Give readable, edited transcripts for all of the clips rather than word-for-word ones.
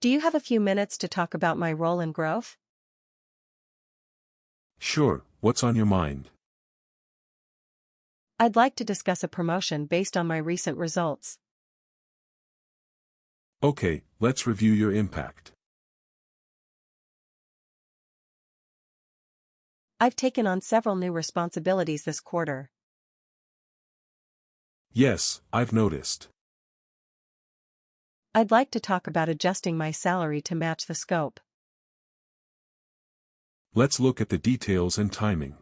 Do you have a few minutes to talk about my role and growth? Sure, what's on your mind? I'd like to discuss a promotion based on my recent results. Okay, let's review your impact. I've taken on several new responsibilities this quarter. Yes, I've noticed. I'd like to talk about adjusting my salary to match the scope. Let's look at the details and timing.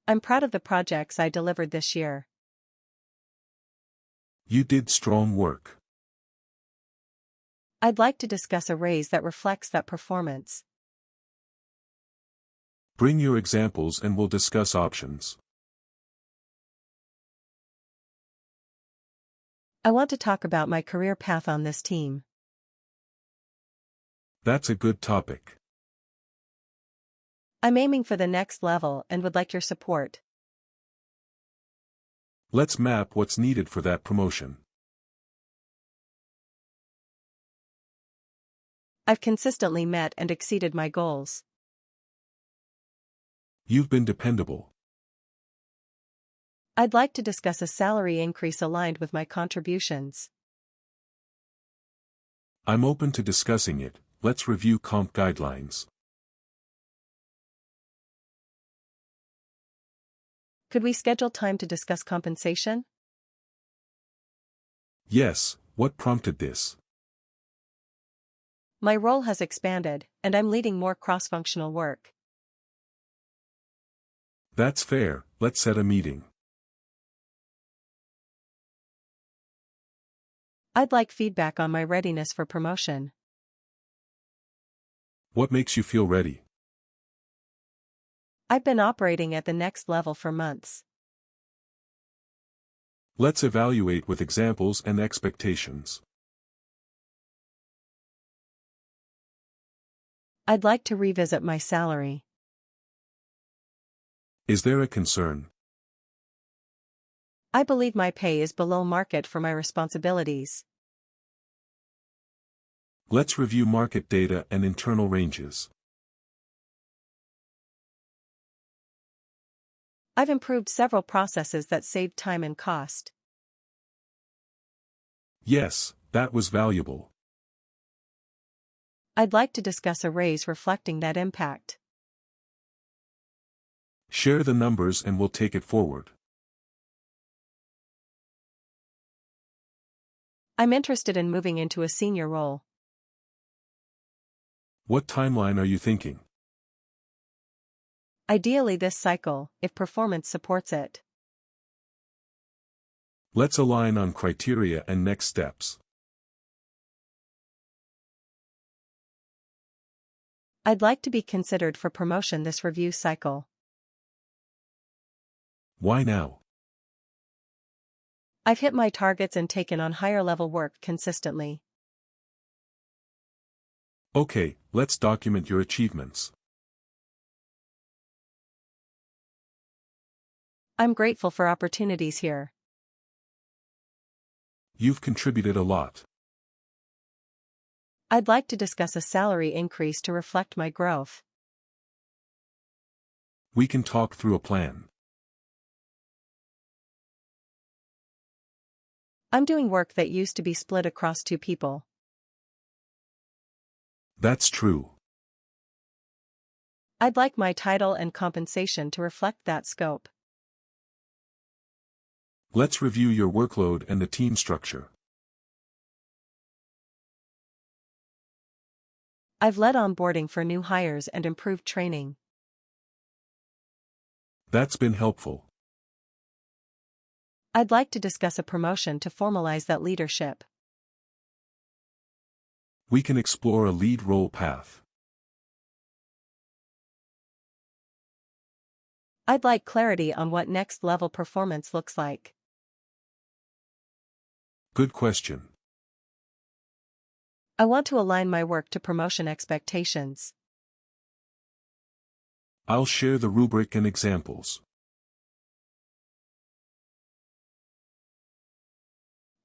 I'm proud of the projects I delivered this year. You did strong work. I'd like to discuss a raise that reflects that performance. Bring your examples and we'll discuss options. I want to talk about my career path on this team. That's a good topic. I'm aiming for the next level and would like your support. Let's map what's needed for that promotion. I've consistently met and exceeded my goals. You've been dependable. I'd like to discuss a salary increase aligned with my contributions. I'm open to discussing it. Let's review comp guidelines. Could we schedule time to discuss compensation? Yes, what prompted this? My role has expanded, and I'm leading more cross-functional work. That's fair, let's set a meeting. I'd like feedback on my readiness for promotion. What makes you feel ready? I've been operating at the next level for months. Let's evaluate with examples and expectations. I'd like to revisit my salary. Is there a concern? I believe my pay is below market for my responsibilities. Let's review market data and internal ranges. I've improved several processes that saved time and cost. Yes, that was valuable. I'd like to discuss a raise reflecting that impact. Share the numbers and we'll take it forward. I'm interested in moving into a senior role. What timeline are you thinking? Ideally this cycle, if performance supports it. Let's align on criteria and next steps. I'd like to be considered for promotion this review cycle. Why now? I've hit my targets and taken on higher-level work consistently. Okay, let's document your achievements. I'm grateful for opportunities here. You've contributed a lot. I'd like to discuss a salary increase to reflect my growth. We can talk through a plan. I'm doing work that used to be split across two people. That's true. I'd like my title and compensation to reflect that scope. Let's review your workload and the team structure. I've led onboarding for new hires and improved training. That's been helpful. I'd like to discuss a promotion to formalize that leadership. We can explore a lead role path. I'd like clarity on what next-level performance looks like. Good question. I want to align my work to promotion expectations. I'll share the rubric and examples.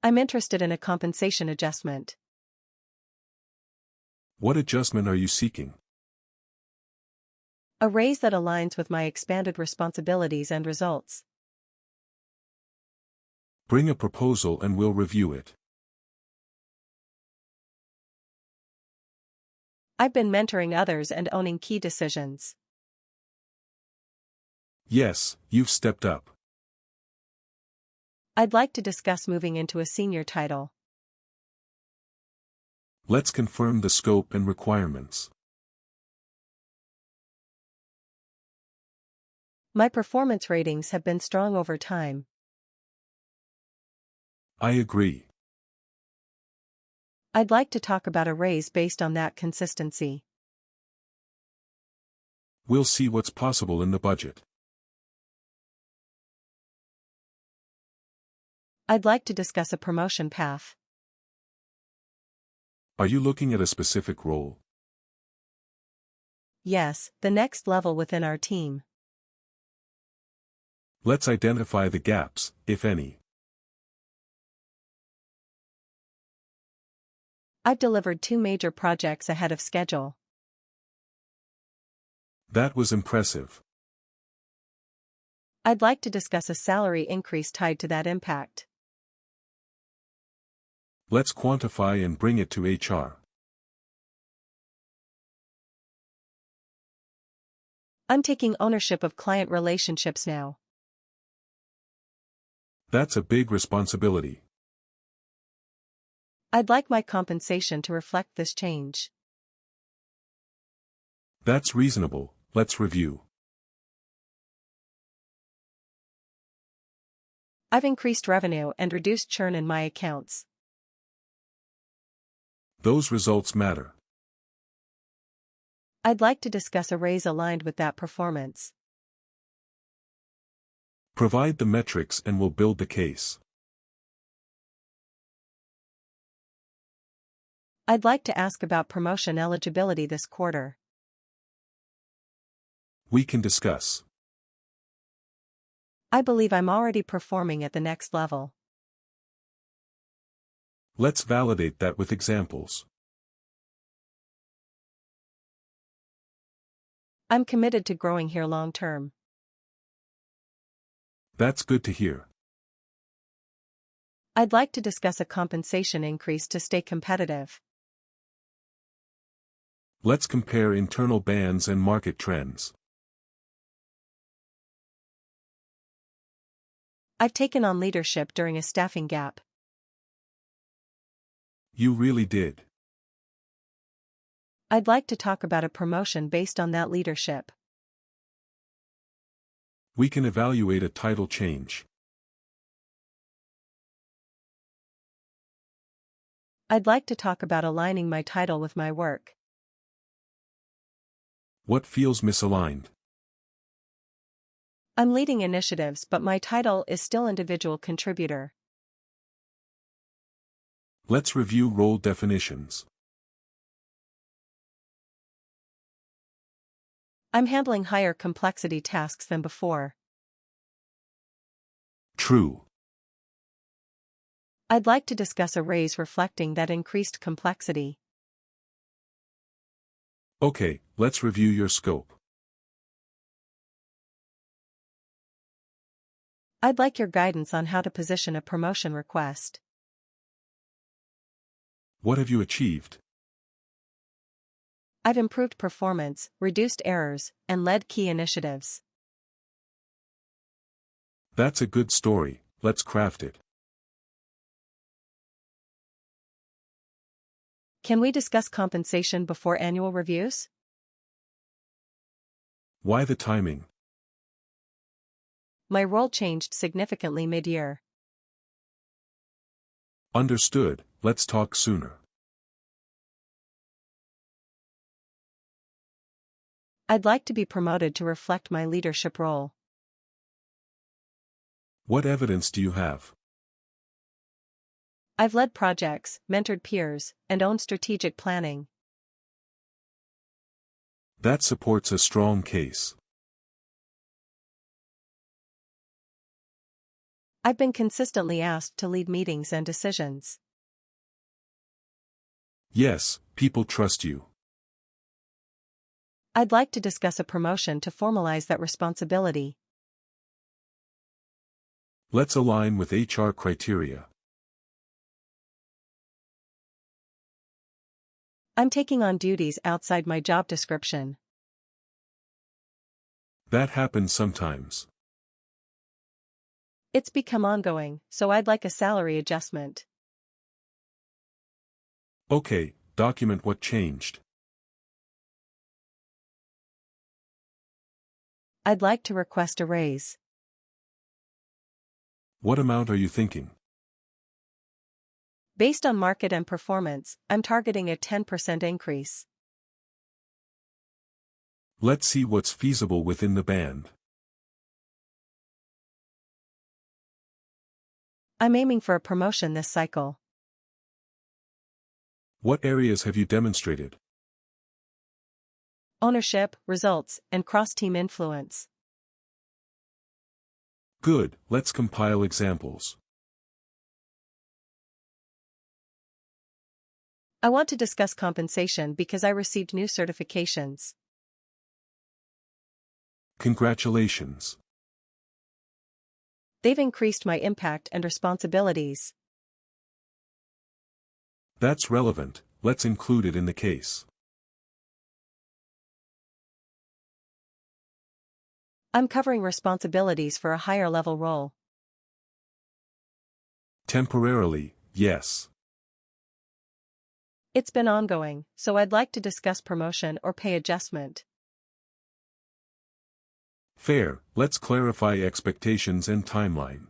I'm interested in a compensation adjustment. What adjustment are you seeking? A raise that aligns with my expanded responsibilities and results. Bring a proposal and we'll review it. I've been mentoring others and owning key decisions. Yes, you've stepped up. I'd like to discuss moving into a senior title. Let's confirm the scope and requirements. My performance ratings have been strong over time. I agree. I'd like to talk about a raise based on that consistency. We'll see what's possible in the budget. I'd like to discuss a promotion path. Are you looking at a specific role? Yes, the next level within our team. Let's identify the gaps, if any. I've delivered 2 major projects ahead of schedule. That was impressive. I'd like to discuss a salary increase tied to that impact. Let's quantify and bring it to HR. I'm taking ownership of client relationships now. That's a big responsibility. I'd like my compensation to reflect this change. That's reasonable. Let's review. I've increased revenue and reduced churn in my accounts. Those results matter. I'd like to discuss a raise aligned with that performance. Provide the metrics and we'll build the case. I'd like to ask about promotion eligibility this quarter. We can discuss. I believe I'm already performing at the next level. Let's validate that with examples. I'm committed to growing here long term. That's good to hear. I'd like to discuss a compensation increase to stay competitive. Let's compare internal bands and market trends. I've taken on leadership during a staffing gap. You really did. I'd like to talk about a promotion based on that leadership. We can evaluate a title change. I'd like to talk about aligning my title with my work. What feels misaligned? I'm leading initiatives, but my title is still individual contributor. Let's review role definitions. I'm handling higher complexity tasks than before. True. I'd like to discuss a raise reflecting that increased complexity. Okay, let's review your scope. I'd like your guidance on how to position a promotion request. What have you achieved? I've improved performance, reduced errors, and led key initiatives. That's a good story. Let's craft it. Can we discuss compensation before annual reviews? Why the timing? My role changed significantly mid-year. Understood. Let's talk sooner. I'd like to be promoted to reflect my leadership role. What evidence do you have? I've led projects, mentored peers, and owned strategic planning. That supports a strong case. I've been consistently asked to lead meetings and decisions. Yes, people trust you. I'd like to discuss a promotion to formalize that responsibility. Let's align with HR criteria. I'm taking on duties outside my job description. That happens sometimes. It's become ongoing, so I'd like a salary adjustment. Okay, document what changed. I'd like to request a raise. What amount are you thinking? Based on market and performance, I'm targeting a 10% increase. Let's see what's feasible within the band. I'm aiming for a promotion this cycle. What areas have you demonstrated? Ownership, results, and cross-team influence. Good, let's compile examples. I want to discuss compensation because I received new certifications. Congratulations. They've increased my impact and responsibilities. That's relevant, let's include it in the case. I'm covering responsibilities for a higher level role. Temporarily, yes. It's been ongoing, so I'd like to discuss promotion or pay adjustment. Fair, let's clarify expectations and timeline.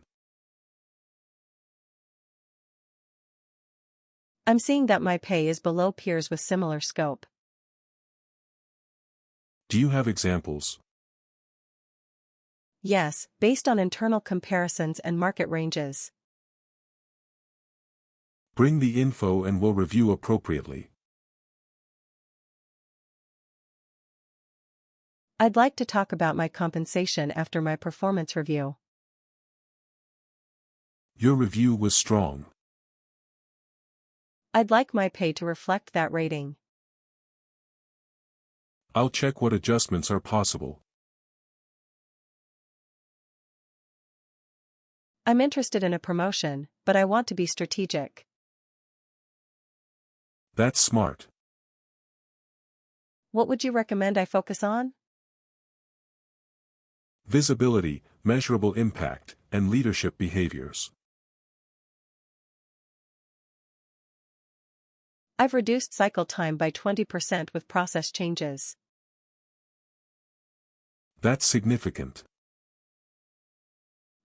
I'm seeing that my pay is below peers with similar scope. Do you have examples? Yes, based on internal comparisons and market ranges. Bring the info and we'll review appropriately. I'd like to talk about my compensation after my performance review. Your review was strong. I'd like my pay to reflect that rating. I'll check what adjustments are possible. I'm interested in a promotion, but I want to be strategic. That's smart. What would you recommend I focus on? Visibility, measurable impact, and leadership behaviors. I've reduced cycle time by 20% with process changes. That's significant.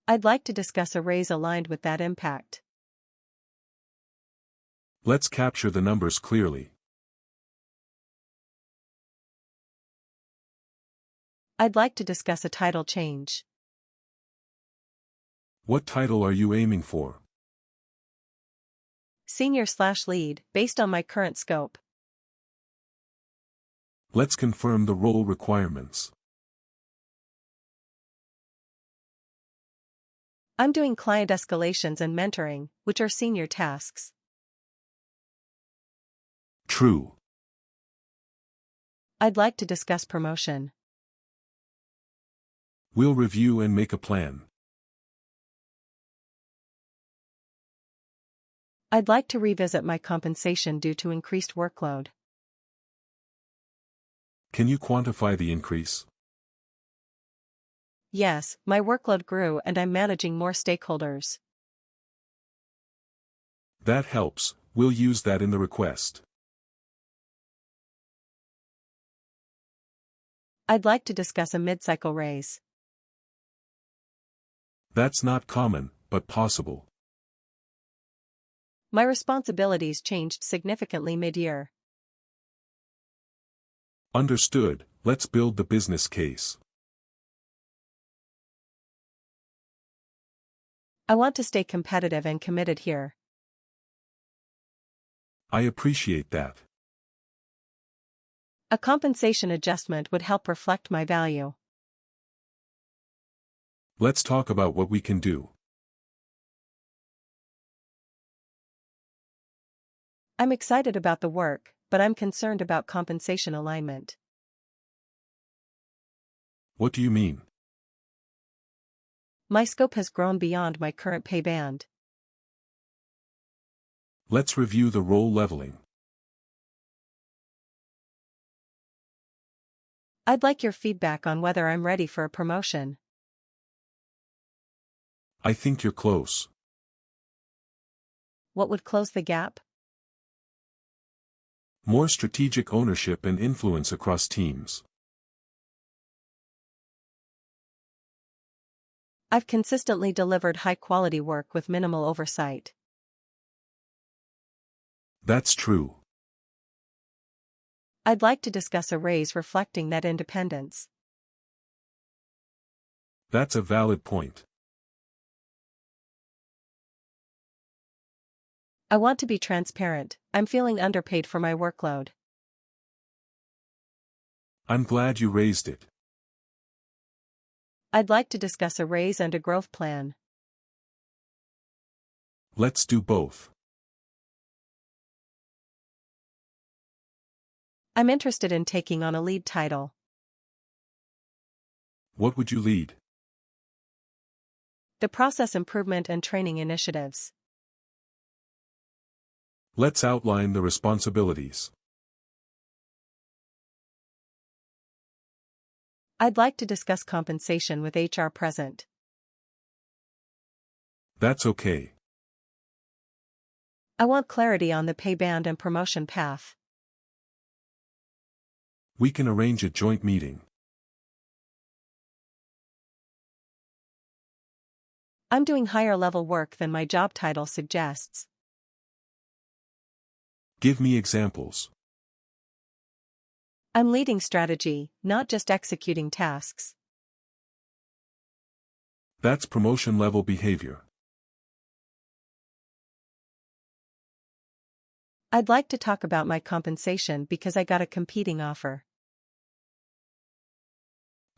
I'd like to discuss a raise aligned with that impact. Let's capture the numbers clearly. I'd like to discuss a title change. What title are you aiming for? Senior/lead, based on my current scope. Let's confirm the role requirements. I'm doing client escalations and mentoring, which are senior tasks. True. I'd like to discuss promotion. We'll review and make a plan. I'd like to revisit my compensation due to increased workload. Can you quantify the increase? Yes, my workload grew and I'm managing more stakeholders. That helps, we'll use that in the request. I'd like to discuss a mid-cycle raise. That's not common, but possible. My responsibilities changed significantly mid-year. Understood, let's build the business case. I want to stay competitive and committed here. I appreciate that. A compensation adjustment would help reflect my value. Let's talk about what we can do. I'm excited about the work, but I'm concerned about compensation alignment. What do you mean? My scope has grown beyond my current pay band. Let's review the role leveling. I'd like your feedback on whether I'm ready for a promotion. I think you're close. What would close the gap? More strategic ownership and influence across teams. I've consistently delivered high-quality work with minimal oversight. That's true. I'd like to discuss a raise reflecting that independence. That's a valid point. I want to be transparent. I'm feeling underpaid for my workload. I'm glad you raised it. I'd like to discuss a raise and a growth plan. Let's do both. I'm interested in taking on a lead title. What would you lead? The process improvement and training initiatives. Let's outline the responsibilities. I'd like to discuss compensation with HR present. That's okay. I want clarity on the pay band and promotion path. We can arrange a joint meeting. I'm doing higher-level work than my job title suggests. Give me examples. I'm leading strategy, not just executing tasks. That's promotion-level behavior. I'd like to talk about my compensation because I got a competing offer.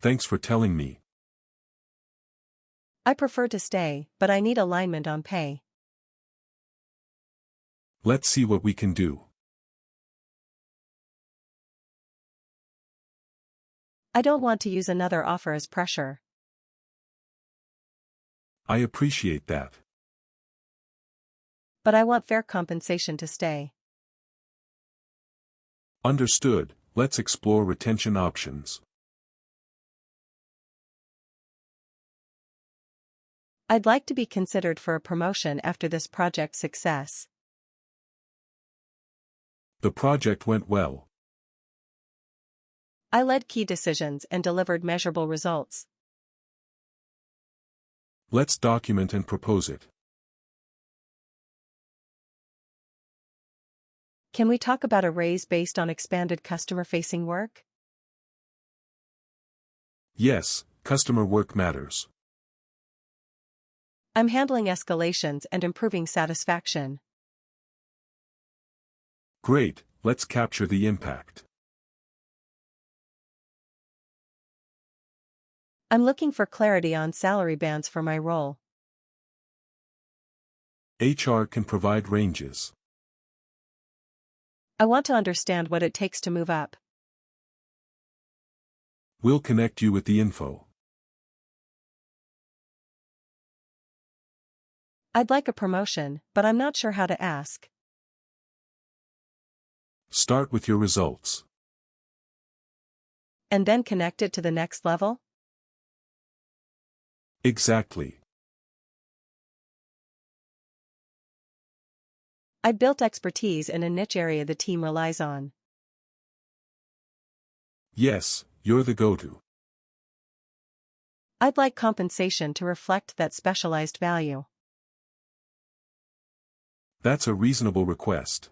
Thanks for telling me. I prefer to stay, but I need alignment on pay. Let's see what we can do. I don't want to use another offer as pressure. I appreciate that. But I want fair compensation to stay. Understood. Let's explore retention options. I'd like to be considered for a promotion after this project's success. The project went well. I led key decisions and delivered measurable results. Let's document and propose it. Can we talk about a raise based on expanded customer-facing work? Yes, customer work matters. I'm handling escalations and improving satisfaction. Great, let's capture the impact. I'm looking for clarity on salary bands for my role. HR can provide ranges. I want to understand what it takes to move up. We'll connect you with the info. I'd like a promotion, but I'm not sure how to ask. Start with your results. And then connect it to the next level? Exactly. I built expertise in a niche area the team relies on. Yes, you're the go-to. I'd like compensation to reflect that specialized value. That's a reasonable request.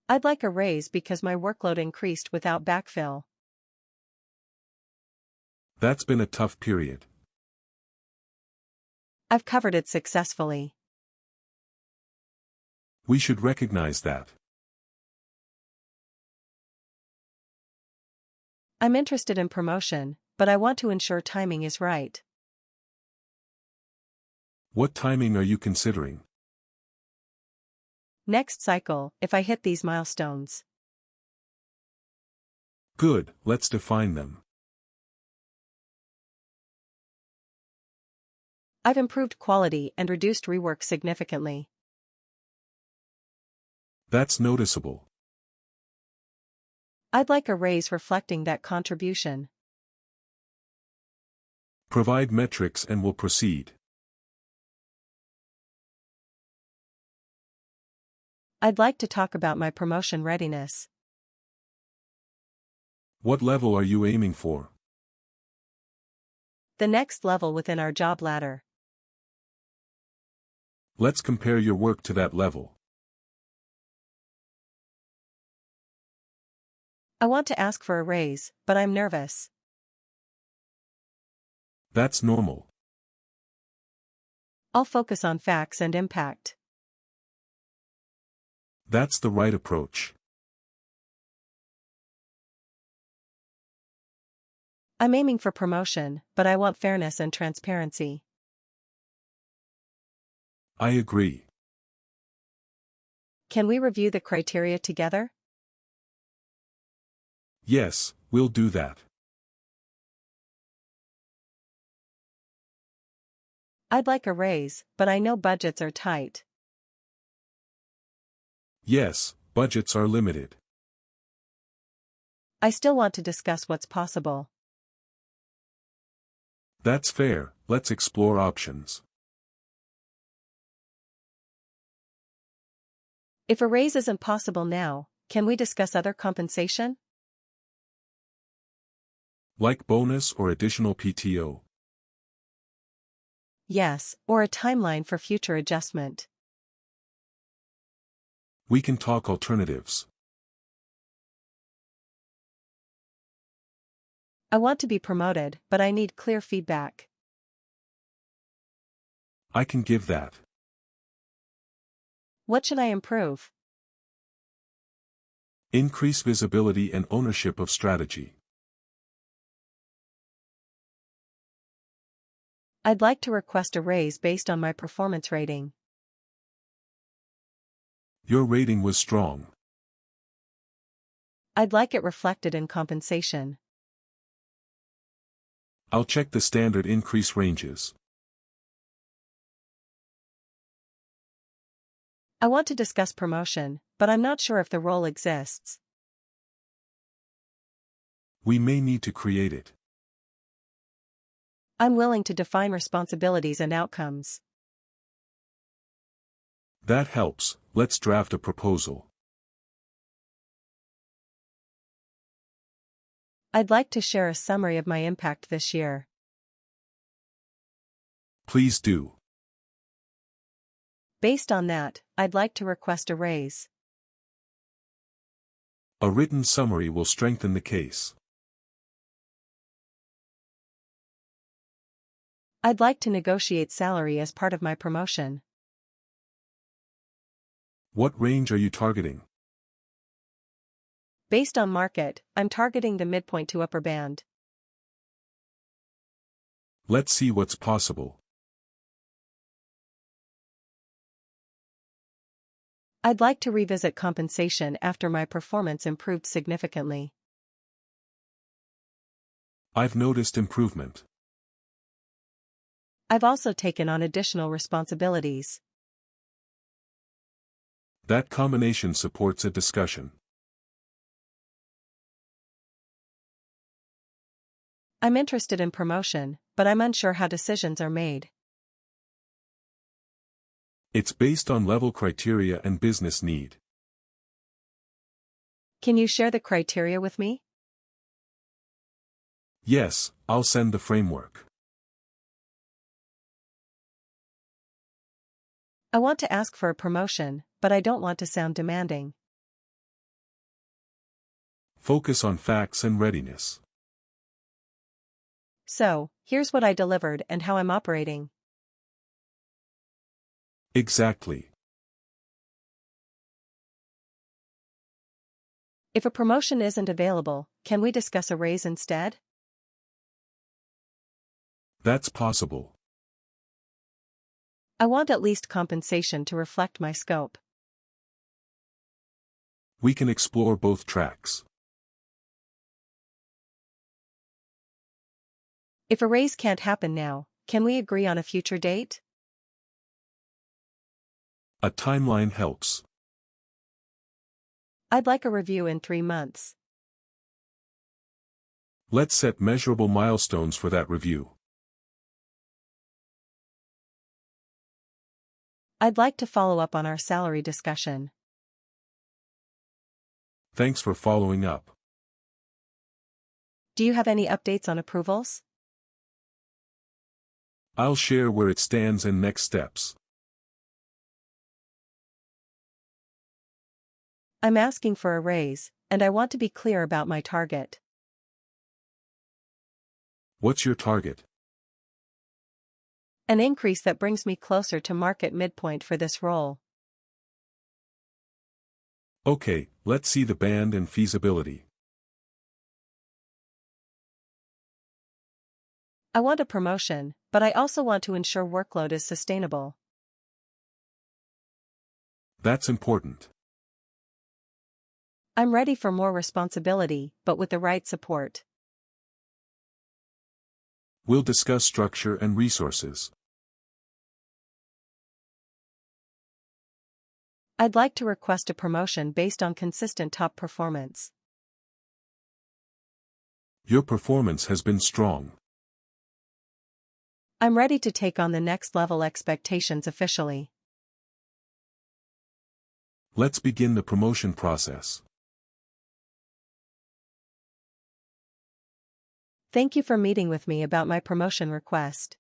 I'd like a raise because my workload increased without backfill. That's been a tough period. I've covered it successfully. We should recognize that. I'm interested in promotion, but I want to ensure timing is right. What timing are you considering? Next cycle, if I hit these milestones. Good, let's define them. I've improved quality and reduced rework significantly. That's noticeable. I'd like a raise reflecting that contribution. Provide metrics and we'll proceed. I'd like to talk about my promotion readiness. What level are you aiming for? The next level within our job ladder. Let's compare your work to that level. I want to ask for a raise, but I'm nervous. That's normal. I'll focus on facts and impact. That's the right approach. I'm aiming for promotion, but I want fairness and transparency. I agree. Can we review the criteria together? Yes, we'll do that. I'd like a raise, but I know budgets are tight. Yes, budgets are limited. I still want to discuss what's possible. That's fair, let's explore options. If a raise isn't possible now, can we discuss other compensation? Like bonus or additional PTO. Yes, or a timeline for future adjustment. We can talk alternatives. I want to be promoted, but I need clear feedback. I can give that. What should I improve? Increase visibility and ownership of strategy. I'd like to request a raise based on my performance rating. Your rating was strong. I'd like it reflected in compensation. I'll check the standard increase ranges. I want to discuss promotion, but I'm not sure if the role exists. We may need to create it. I'm willing to define responsibilities and outcomes. That helps, let's draft a proposal. I'd like to share a summary of my impact this year. Please do. Based on that, I'd like to request a raise. A written summary will strengthen the case. I'd like to negotiate salary as part of my promotion. What range are you targeting? Based on market, I'm targeting the midpoint to upper band. Let's see what's possible. I'd like to revisit compensation after my performance improved significantly. I've noticed improvement. I've also taken on additional responsibilities. That combination supports a discussion. I'm interested in promotion, but I'm unsure how decisions are made. It's based on level criteria and business need. Can you share the criteria with me? Yes, I'll send the framework. I want to ask for a promotion, but I don't want to sound demanding. Focus on facts and readiness. So, here's what I delivered and how I'm operating. Exactly. If a promotion isn't available, can we discuss a raise instead? That's possible. I want at least compensation to reflect my scope. We can explore both tracks. If a raise can't happen now, can we agree on a future date? A timeline helps. I'd like a review in 3 months. Let's set measurable milestones for that review. I'd like to follow up on our salary discussion. Thanks for following up. Do you have any updates on approvals? I'll share where it stands and next steps. I'm asking for a raise, and I want to be clear about my target. What's your target? An increase that brings me closer to market midpoint for this role. Okay, let's see the band and feasibility. I want a promotion, but I also want to ensure workload is sustainable. That's important. I'm ready for more responsibility, but with the right support. We'll discuss structure and resources. I'd like to request a promotion based on consistent top performance. Your performance has been strong. I'm ready to take on the next level expectations officially. Let's begin the promotion process. Thank you for meeting with me about my promotion request.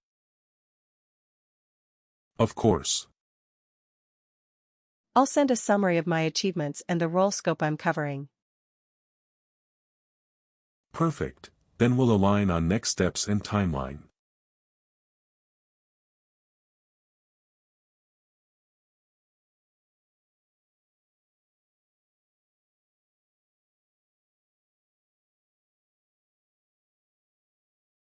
Of course. I'll send a summary of my achievements and the role scope I'm covering. Perfect, then we'll align on next steps and timeline.